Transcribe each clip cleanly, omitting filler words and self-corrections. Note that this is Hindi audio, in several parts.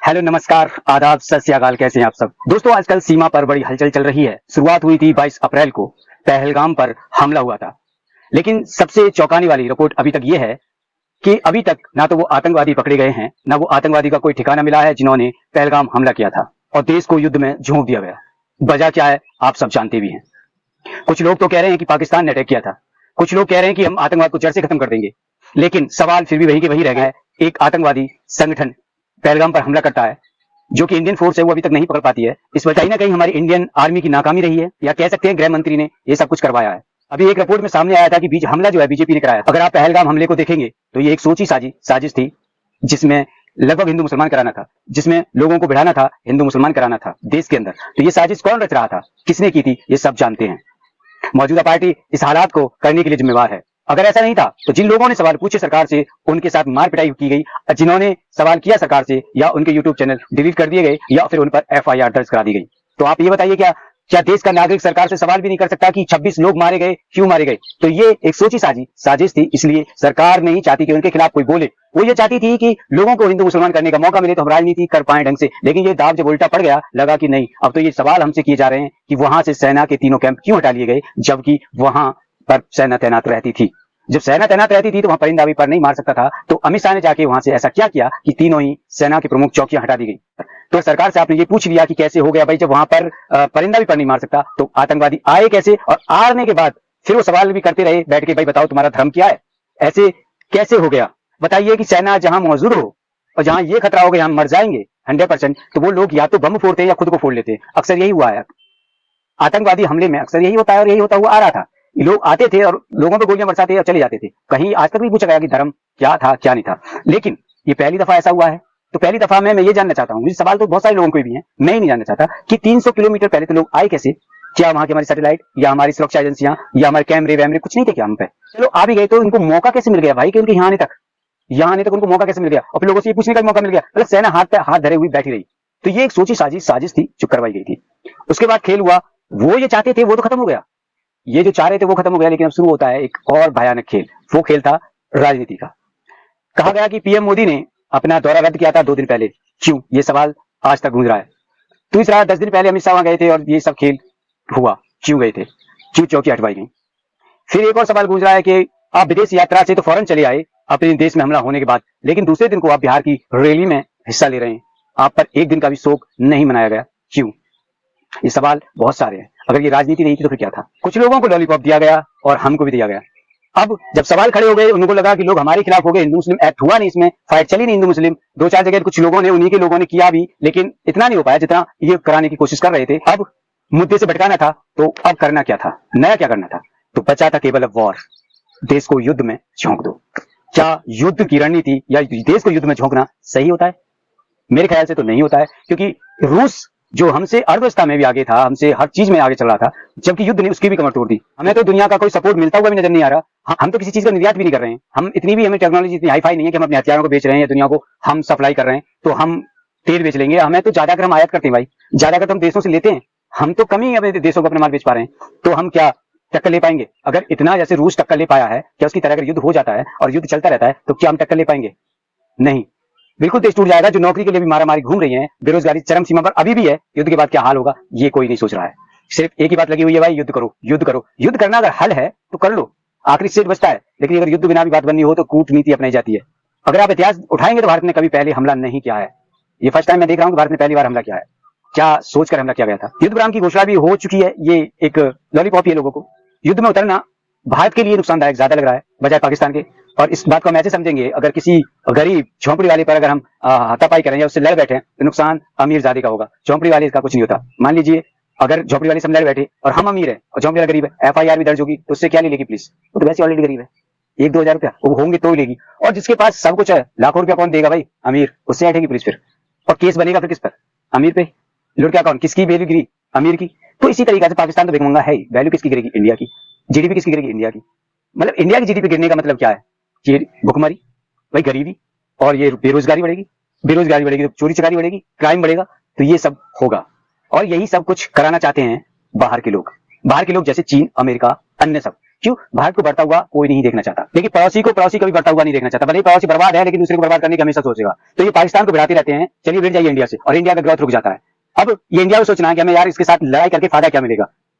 हेलो, नमस्कार, आदाब, सत श्री अकाल। कैसे हैं आप सब दोस्तों? आजकल सीमा पर बड़ी हलचल चल रही है। शुरुआत हुई थी 22 अप्रैल को, पहलगाम पर हमला हुआ था। लेकिन सबसे चौंकाने वाली रिपोर्ट अभी तक ये है कि अभी तक ना तो वो आतंकवादी पकड़े गए हैं, ना वो आतंकवादी का कोई ठिकाना मिला है जिन्होंने पहलगाम हमला किया था और देश को युद्ध में झोंक दिया गया। वजह क्या है आप सब जानते भी हैं। कुछ लोग तो कह रहे हैं कि पाकिस्तान ने अटैक किया था, कुछ लोग कह रहे हैं कि हम आतंकवाद को जड़ से खत्म कर देंगे। लेकिन सवाल फिर भी वही के वही रह गया है। एक आतंकवादी संगठन पहलगाम पर हमला करता है, जो कि इंडियन फोर्स है वो अभी तक नहीं पकड़ पाती है। इस वजह कहीं ना कहीं हमारी इंडियन आर्मी की नाकामी रही है, या कह सकते हैं गृह मंत्री ने ये सब कुछ करवाया है। अभी एक रिपोर्ट में सामने आया था कि बीच हमला जो है बीजेपी ने कराया। अगर आप पहलगाम हमले को देखेंगे तो ये एक सोची साजिश थी, जिसमें लगभग हिंदू मुसलमान कराना था, जिसमें लोगों को बिठाना था, हिंदू मुसलमान कराना था देश के अंदर। तो ये साजिश कौन रच रहा था, किसने की थी, ये सब जानते हैं। मौजूदा पार्टी इस हालात को करने के लिए जिम्मेवार है। अगर ऐसा नहीं था तो जिन लोगों ने सवाल पूछे सरकार से, उनके साथ मार पिटाई की गई, जिन्होंने सवाल किया सरकार से, या उनके यूट्यूब चैनल डिलीट कर दिए गए, या फिर उन पर एफआईआर दर्ज करा दी गई। तो आप ये बताइए, क्या देश का नागरिक सरकार से सवाल भी नहीं कर सकता कि 26 लोग मारे गए, क्यों मारे गए? तो ये एक सोची साजिश थी। इसलिए सरकार नहीं चाहती कि उनके खिलाफ कोई बोले। वो ये चाहती थी कि लोगों को हिंदू मुसलमान करने का मौका मिले तो हम राजनीति कर पाए ढंग से। लेकिन ये दाव जब उल्टा पड़ गया, लगा कि नहीं, अब तो ये सवाल हमसे किए जा रहे हैं कि वहां से सेना के तीनों कैंप क्यों हटा लिए गए, जबकि वहां पर सेना तैनात रहती थी। जब सेना तैनात रहती थी तो वहां परिंदा भी पर नहीं मार सकता था। तो अमित शाह ने जाके वहां से ऐसा क्या किया कि तीनों ही सेना के प्रमुख चौकियां हटा दी गई। तो सरकार से आपने ये पूछ लिया कि कैसे हो गया भाई, जब वहां पर परिंदा भी पर नहीं मार सकता तो आतंकवादी आए कैसे? और आने के बाद फिर वो सवाल भी करते रहे बैठ के, भाई बताओ तुम्हारा धर्म क्या है, ऐसे कैसे हो गया? बताइए कि सेना जहां मौजूद हो और जहां ये खतरा हो गया हम मर जाएंगे 100%, तो वो लोग या तो बम फोड़ते हैं या खुद को फोड़ लेते हैं। अक्सर यही हुआ है आतंकवादी हमले में, अक्सर यही होता है और यही होता हुआ आ रहा था। लोग आते थे और लोगों पर गोलियां बरसाते और चले जाते थे। कहीं आज तक भी पूछा गया कि धर्म क्या था क्या नहीं था। लेकिन ये पहली दफा ऐसा हुआ है। तो पहली दफा मैं ये जानना चाहता हूँ, सवाल तो बहुत सारे लोगों को भी है, मैं ही नहीं जानना चाहता कि 300 किलोमीटर पहले तो लोग आए कैसे? क्या वहां की हमारी सैटेलाइट या हमारी सुरक्षा एजेंसियां या हमारे कैमरे वैमरे कुछ नहीं थे क्या हम पे? चलो आ भी गए तो इनको मौका कैसे मिल गया भाई कि उनके यहाँ आने तक उनको मौका कैसे मिल गया? और फिर लोगों से ये पूछने का मौका मिल गया, मतलब सेना हाथ पे हाथ धरे हुई बैठी रही। तो ये एक सोची साजिश थी जो करवाई गई थी। उसके बाद खेल हुआ, वो ये चाहते थे वो तो खत्म हो गया, ये जो चाह रहे थे वो खत्म हो गया। लेकिन अब शुरू होता है एक और भयानक खेल। वो खेल था राजनीति का। कहा गया कि पीएम मोदी ने अपना दौरा रद्द किया था 2 दिन पहले। क्यों? ये सवाल आज तक गूंज रहा है। दूसरा, 10 दिन पहले अमित शाह वहां गए थे और ये सब खेल हुआ, क्यों गए थे, क्यों चौकी हटवाई गई? फिर एक और सवाल गूंज रहा है कि आप विदेश यात्रा से तो फौरन चले आए अपने देश में हमला होने के बाद, लेकिन दूसरे दिन को आप बिहार की रैली में हिस्सा ले रहे हैं, आप पर एक दिन का भी शोक नहीं मनाया गया, क्यों? ये सवाल बहुत सारे हैं। अगर ये राजनीति नहीं थी तो फिर क्या था? कुछ लोगों को लॉलीपॉप दिया गया और हमको भी दिया गया। अब जब सवाल खड़े हो गए, उनको लगा कि लोग हमारे खिलाफ हो गए, हिंदू मुस्लिम एक्ट हुआ नहीं, इसमें फाइट चली नहीं हिंदू मुस्लिम। 2-4 जगह कुछ लोगों ने, उन्हीं के लोगों ने किया भी, लेकिन इतना नहीं हो पाया जितना ये कराने की कोशिश कर रहे थे। अब मुद्दे से भटकाना था, तो अब करना क्या था, नया क्या करना था? तो बचा था केवल अब वॉर, देश को युद्ध में झोंक दो। क्या युद्ध की रणनीति या देश को युद्ध में झोंकना सही होता है? मेरे ख्याल से तो नहीं होता है, क्योंकि रूस जो हमसे अर्थव्यवस्था में भी आगे था, हमसे हर चीज में आगे चल रहा था, जबकि युद्ध ने उसकी भी कमर तोड़ दी। हमें तो दुनिया का कोई सपोर्ट मिलता हुआ भी नजर नहीं आ रहा। हम तो किसी चीज का निर्यात भी नहीं कर रहे हैं। हम इतनी भी, हमें टेक्नोलॉजी इतनी हाईफाई नहीं है कि हम अपने हथियारों को बेच रहे हैं या दुनिया को हम सप्लाई कर रहे हैं। तो हम तेल बेच लेंगे, हमें तो ज्यादातर हम आयात करते हैं भाई, ज्यादातर तो हम देशों से लेते हैं। हम तो कम ही अपने देशों को अपने माल बेच पा रहे हैं। तो हम क्या टक्कर ले पाएंगे? अगर इतना जैसे रूस टक्कर ले पाया है, क्या उसकी तरह अगर युद्ध हो जाता है और युद्ध चलता रहता है तो क्या हम टक्कर ले पाएंगे? नहीं, बिल्कुल देश टूट जाएगा। जो नौकरी के लिए भी मारामारी घूम रही है, बेरोजगारी चरम सीमा पर अभी भी है, युद्ध के बाद क्या हाल होगा ये कोई नहीं सोच रहा है। सिर्फ एक ही बात लगी हुई है भाई, युद्ध करो, युद्ध करो। युद्ध करना अगर हल है तो कर लो, आखिरी स्टेज बचता है। लेकिन अगर युद्ध बिना भी बात बननी हो तो कूटनीति अपनाई जाती है। अगर आप इतिहास उठाएंगे तो भारत ने कभी पहले हमला नहीं किया है। ये फर्स्ट टाइम मैं देख रहा हूं कि भारत ने पहली बार हमला किया है। क्या सोचकर हमला किया गया था? युद्ध विराम की घोषणा भी हो चुकी है। ये एक लॉलीपॉप है लोगों को। युद्ध में उतरना भारत के लिए नुकसानदायक ज्यादा लग रहा है बजाय पाकिस्तान के। और इस बात को हम ऐसे समझेंगे, अगर किसी गरीब झोंपड़ी वाले पर अगर हम हाथापाई करें या उससे लड़ बैठे तो नुकसान अमीर ज्यादा का होगा, झोंपड़ी वाले का कुछ नहीं होता। मान लीजिए अगर झोंपड़ी वाले से लड़ बैठे और हम अमीर है और झोंपड़ी वाला गरीब है, एफआईआर भी दर्ज होगी तो उससे क्या ले लेगी पुलिस? वो तो वैसे ऑलरेडी गरीब है, 1-2 हजार रुपया वो होंगे तो ही लेगी। और जिसके पास सब कुछ है, लाखों रुपया कौन देगा भाई? अमीर, उससे हटेगी पुलिस फिर। और केस बनेगा फिर किस पर? अमीर पे। लुट क्या कौन? किसकी वैल्यू गिरी? अमीर की। तो इसी तरीके से पाकिस्तान तो भिखमंगा है ही, वैल्यू किसकी गिरेगी? इंडिया की। जीडीपी किसकी गिरेगी? इंडिया की। मतलब इंडिया की जीडीपी गिरने का मतलब क्या है? ये भुखमरी, भाई गरीबी, और ये बेरोजगारी बढ़ेगी। बेरोजगारी बढ़ेगी तो चोरी चकारी बढ़ेगी, क्राइम बढ़ेगा, तो ये सब होगा। और यही सब कुछ कराना चाहते हैं बाहर के लोग। बाहर के लोग जैसे चीन, अमेरिका, अन्य सब। क्यों? भारत को बढ़ता हुआ कोई नहीं देखना चाहता, लेकिन पड़ोसी कभी बढ़ता हुआ नहीं देखना चाहता। भले ही पड़ोसी बर्बाद है, लेकिन दूसरे को बर्बाद करने की हमेशा सोचेगा। तो ये पाकिस्तान को बढ़ाते रहते हैं, चलिए बढ़ जाइए इंडिया से, और इंडिया का ग्रोथ रुक जाता है। अब ये इंडिया को सोचना है कि हमें यार इसके साथ लड़ाई करके फायदा क्या मिलेगा।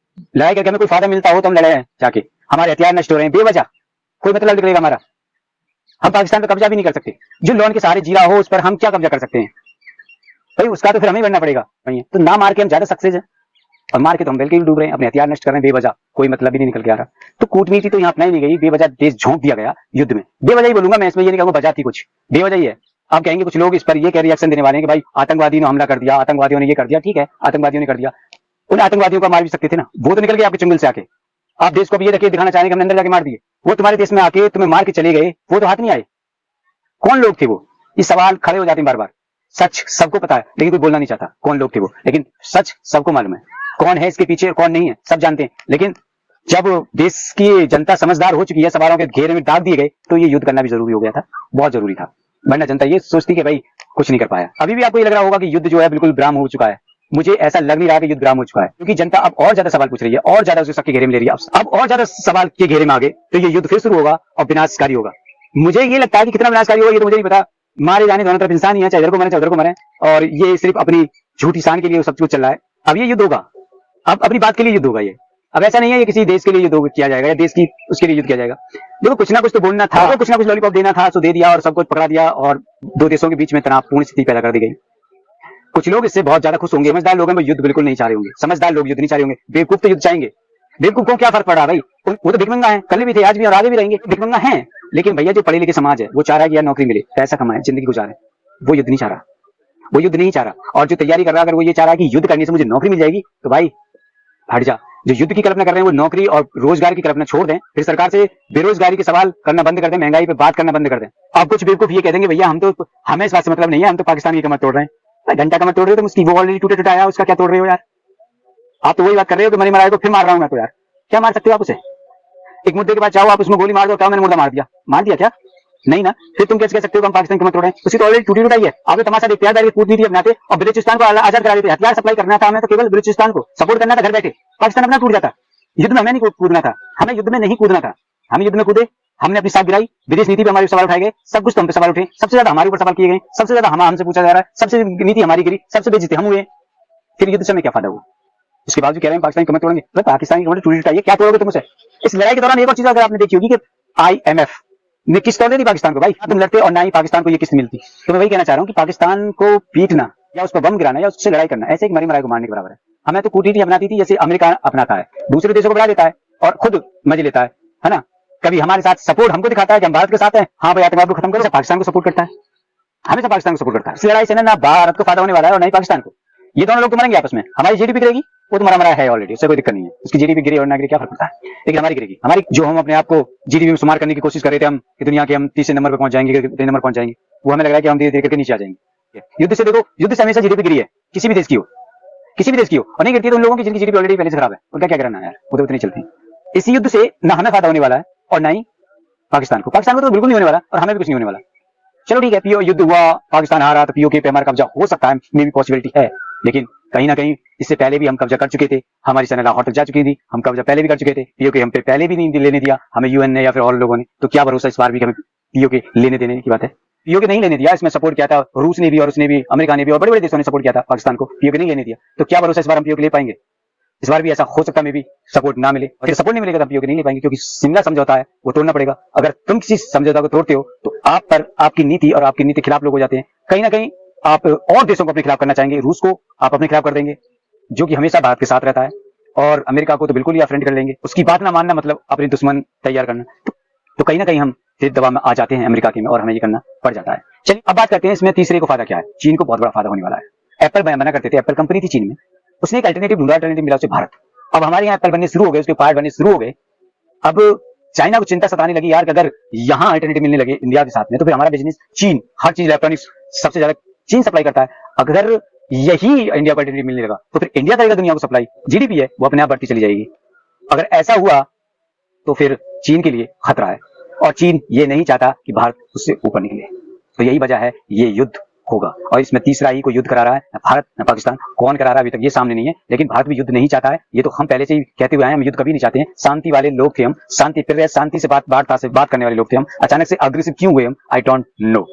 लड़ाई करके हमें कोई फायदा मिलता हो तो हम लड़े जाके, हमारे हथियार नष्ट हो रहे हैं बेवजह, कोई मतलब निकलेगा हमारा। हम पाकिस्तान पर कब्जा भी नहीं कर सकते। जो लोन के सहारे जी रहा हो उस पर हम क्या कब्जा कर सकते हैं भाई? उसका तो फिर हमें बनना पड़ेगा भाई। तो ना मार के हम ज्यादा सक्सेस हैं, और मार के तो हम बिल्कुल डूब रहे हैं, अपने हथियार नष्ट कर रहे हैं बेवजह, कोई मतलब ही नहीं निकल के आ रहा। तो कूटनीति तो यहाँ अपनाई नहीं गई, बेवजह देश झोंक दिया गया युद्ध में। बेवजह ही बोलूंगा मैं, इसमें ये नहीं कहूंगा वजह थी कुछ, बेवजह ही है। आप कहेंगे कुछ लोग इस पर ये क्या रिएक्शन देने वाले हैं कि भाई आतंकवादी ने हमला कर दिया, आतंकवादियों ने ये कर दिया। ठीक है, आतंकवादियों ने कर दिया, उन आतंकवादियों को मार भी सकते थे ना, वो तो निकल गए आपके चुंगल से आके। आप देश को अब ये देखिए दिखाना चाहेंगे हमने अंदर जाके मार दिए, वो तुम्हारे देश में आके तुम्हें मार के चले गए, वो तो हाथ नहीं आए। कौन लोग थे वो? ये सवाल खड़े हो जाते हैं बार बार। सच सबको पता है, लेकिन कोई बोलना नहीं चाहता कौन लोग थे वो, लेकिन सच सबको मालूम है कौन है इसके पीछे और कौन नहीं है, सब जानते हैं। लेकिन जब देश की जनता समझदार हो चुकी है, सवालों के घेरे में डाल दिए गए, तो ये युद्ध करना भी जरूरी हो गया था, बहुत जरूरी था। वरना जनता ये सोचती कि भाई कुछ नहीं कर पाया। अभी भी आपको ये लग रहा होगा कि युद्ध जो है बिल्कुल विराम हो चुका है। मुझे ऐसा लग नहीं रहा कि युद्ध विराम हो चुका है, क्योंकि जनता अब और ज्यादा सवाल पूछ रही है, और ज्यादा उसे सबके घेरे में ले रही है। अब और ज्यादा सवाल के घेरे में आ गए, तो ये युद्ध फिर शुरू होगा और विनाशकारी होगा। मुझे ये लगता है कि कितना विनाशकारी होगा ये तो मुझे नहीं पता। मारे जाने दोनों तरफ इंसान ही है, चाहे इधर को मरे चाहे उधर को मरे, और ये सिर्फ अपनी झूठी शान के लिए सब कुछ चल रहा है। अब ये युद्ध होगा, अब अपनी बात के लिए युद्ध होगा ये। अब ऐसा नहीं है ये किसी देश के लिए युद्ध किया जाएगा या देश की उसके लिए युद्ध किया जाएगा। देखो कुछ ना कुछ तो बोलना था, कुछ ना कुछ लॉलीपॉप देना था, तो दे दिया और सब कुछ पकड़ा दिया, और दो देशों के बीच में तनावपूर्ण स्थिति पैदा कर दी गई। कुछ लोग इससे बहुत ज्यादा खुश होंगे, समझदार लोग हैं वो युद्ध बिल्कुल नहीं चाह रहे होंगे, समझदार लोग युद्ध नहीं चाह रहे होंगे, बेवकूफ तो युद्ध चाहेंगे। बेवकूफ को क्या फर्क पड़ रहा भाई, वो तो भिखमंगा है, कल भी थे आज भी और आगे भी रहेंगे, भिखमंगा है। लेकिन भैया जो पढ़े लिखे समाज है वो चाह रहा है कि यार नौकरी मिले, पैसा कमाए, जिंदगी गुजारे, वो युद्ध नहीं चाह रहा, वो युद्ध नहीं चाह रहा। और जो तैयारी कर रहा है अगर वो ये चाह रहा है कि युद्ध करने से मुझे नौकरी मिल जाएगी, तो भाई हट जा। जो युद्ध की कल्पना कर रहे हैं वो नौकरी और रोजगार की कल्पना छोड़ दें, फिर सरकार से बेरोजगारी के सवाल करना बंद कर दें, महंगाई पे बात करना बंद कर दें। अब कुछ बेवकूफ ये कह देंगे भैया हम तो, हमें इस बात से मतलब नहीं है, हम तो पाकिस्तान की कमर तोड़ रहे हैं। घंटा कमर तोड़ रहे हो तो उसकी वो ऑलरेडी टूटे टूटा आया, उसका क्या तोड़ रहे हो यार? आप तो वही बात कर रहे हो कि मरी मराए को फिर मार रहा हूं मैं, तो यार क्या मार सकते हो आप उसे? एक मुद्दे के बाद चाहो आप उसमें गोली मार दो, क्या मैंने मुर्दा मार दिया क्या? नहीं ना, फिर तुम कैसे कह सकते हो कि हम पाकिस्तान की कमर तोड़ रहे हैं? उसी तो ऑलरेडी टूटी टूटाई है। आप तो तमाशा देखते हैं, कूटनीति अपनाते और बलूचिस्तान को आजाद करा देते। हथियार सप्लाई करना था हमें, तो केवल बलूचिस्तान को सपोर्ट करना था घर बैठे, पाकिस्तान अपना टूट जाता। युद्ध में हमें नहीं कूदना था, हमें युद्ध में नहीं कूदना था। हम युद्ध में कूदे, हमने अपनी साख गिराई, विदेश नीति पे हमारे सवाल उठाए गए, सब कुछ तो हम पे सवाल उठे, सबसे ज्यादा हमारे ऊपर सवाल किए गए, सबसे ज्यादा हमसे पूछा जा रहा है, सबसे नीति हमारी गिरी, सबसे बेइज्जती हम हुए। फिर युद्ध से हमें क्या फायदा हुआ? उसके बावजूद कह रहे हैं पाकिस्तान की कमर तोड़ेंगे। तो पाकिस्तान की कमर टूटी टूटाई है, क्या तोड़ोगे तुम उसे? इस लड़ाई के दौरान एक और चीज अगर आपने देखी होगी कि IMF ने किस्त तोड़ दी पाकिस्तान को, भाई तुम लड़ते और ना ही पाकिस्तान को ये किस्त मिलती। तो मैं वही कहना चाह रहा हूँ कि पाकिस्तान को पीटना या उस पर बम गिराना या उससे लड़ाई करना ऐसे एक मरी मराई को मारने के बराबर है। हमें तो कूटनीति अपनाती थी जैसे अमेरिका अपनाता है, दूसरे देशों को बढ़ा देता है और खुद मजे लेता है ना। कभी हमारे साथ सपोर्ट हमको दिखाता है कि हम भारत के साथ हैं, हाँ भाई आतंकवाद को खत्म करो, पाकिस्तान को सपोर्ट करता है, हमेशा पाकिस्तान को सपोर्ट करता है। इस लड़ाई से ना भारत को फायदा होने वाला है और ना ही पाकिस्तान को। ये दोनों लोग तो मरेंगे आपस में, हमारी जीडीपी गिरेगी, वो तो मरा मरा है ऑलरेडी, उससे कोई दिक्कत नहीं है, उसकी जीडीपी गिरे और ना गिरे क्या फर्क पड़ता है, लेकिन हमारी गिरेगी। हमारी जो हम अपने आप को जीडीपी में शुमार करने की कोशिश कर रहे थे हम कि दुनिया के हम 30 नंबर पर पहुंच जाएंगे, 3 नंबर पहुंच जाएंगे, वो हमें लग रहा है कि हम धीरे धीरे करके नीचे आ जाएंगे। युद्ध से देखो, युद्ध से हमेशा जीडीपी गिरी है, किसी भी देश की हो, किसी भी देश की हो, और नहीं गिरती तो उन लोगों की जिनकी जीडीपी ऑलरेडी पहले से खराब है, उनका क्या करना है यार, वो तो उतनी चलती है। इसी युद्ध से ना हमें फायदा होने वाला है और ना ही पाकिस्तान को तो बिल्कुल नहीं होने वाला और हमें भी कुछ नहीं होने वाला। चलो ठीक है, पीओ युद्ध हुआ, पाकिस्तान हारा तो पीओके पे हमारा कब्जा हो सकता है, मे भी पॉसिबिलिटी है, लेकिन कहीं ना कहीं इससे पहले भी हम कब्जा कर चुके थे, हमारी सेना लाहौर तक जा चुकी थी, हम कब्जा पहले भी कर चुके थे, पीओके हम पे पहले भी नहीं लेने दिया हमें यूएन ने या फिर और लोगों ने, तो क्या भरोसा इस बार भी हमें पीओके लेने देने की बात है। पीओके नहीं लेने दिया, इसमें सपोर्ट किया था रूस ने भी और उसने भी, अमेरिका ने भी और बड़े बड़े देशों ने सपोर्ट किया था पाकिस्तान को, पीओके नहीं लेने दिया, तो क्या भरोसा इस बार हम पीओके ले पाएंगे? इस बार भी ऐसा हो सकता है, मे भी सपोर्ट ना मिले, और सपोर्ट नहीं मिलेगा तो पीओके नहीं ले पाएंगे, क्योंकि शिमला समझौता है वो तोड़ना पड़ेगा। अगर तुम किसी समझौता को तोड़ते हो तो आप पर आपकी नीति और आपकी नीति खिलाफ लोग हो जाते हैं, कहीं ना कहीं आप और देशों को अपने खिलाफ करना चाहेंगे, रूस को आप अपने खिलाफ कर देंगे जो कि हमेशा भारत के साथ रहता है, और अमेरिका को तो बिल्कुल ही आप फ्रेंड कर लेंगे, उसकी बात ना मानना मतलब अपने दुश्मन तैयार करना, तो कहीं ना कहीं हम फिर दबाव में आ जाते हैं अमेरिका के में, और हमें ये करना पड़ जाता है। चलिए अब बात करते हैं इसमें तीसरे को फायदा क्या है। चीन को बहुत बड़ा फायदा होने वाला है। एप्पल बना करते थे, एप्पल कंपनी थी चीन में, उसने एक अल्टरनेटिव ढूंढा, अल्टरनेटिव मिला उसे भारत। अब हमारे यहाँ एप्पल बनने शुरू हो गए, उसके पार्ट बनने शुरू हो गए। अब चाइना को चिंता सताने लगी यार कि अगर यहाँ अल्टरनेटिव मिलने लगे इंडिया के साथ में, तो फिर हमारा बिजनेस चीन, हर चीज इलेक्ट्रॉनिक्स सबसे ज्यादा चीन सप्लाई करता है, अगर यही इंडिया को अल्टरनेटिव मिलने लगा तो फिर इंडिया करेगा दुनिया को सप्लाई, जीडीपी है वो अपने आप बढ़ती चली जाएगी। अगर ऐसा हुआ तो फिर चीन के लिए खतरा है, और चीन ये नहीं चाहता कि भारत उससे ऊपर निकले, तो यही वजह है ये युद्ध होगा। और इसमें तीसरा ही कोई युद्ध करा रहा है, भारत पाकिस्तान, कौन करा रहा है अभी तक ये सामने नहीं है, लेकिन भारत भी युद्ध नहीं चाहता है। ये तो हम पहले से ही कहते हुए आए, हम युद्ध कभी नहीं चाहते हैं, शांति वाले लोग थे हम, शांति प्रिय, शांति से बात करने वाले लोग थे हम। अचानक से अग्रेसिव क्यों हुए हम, आई डोंट नो।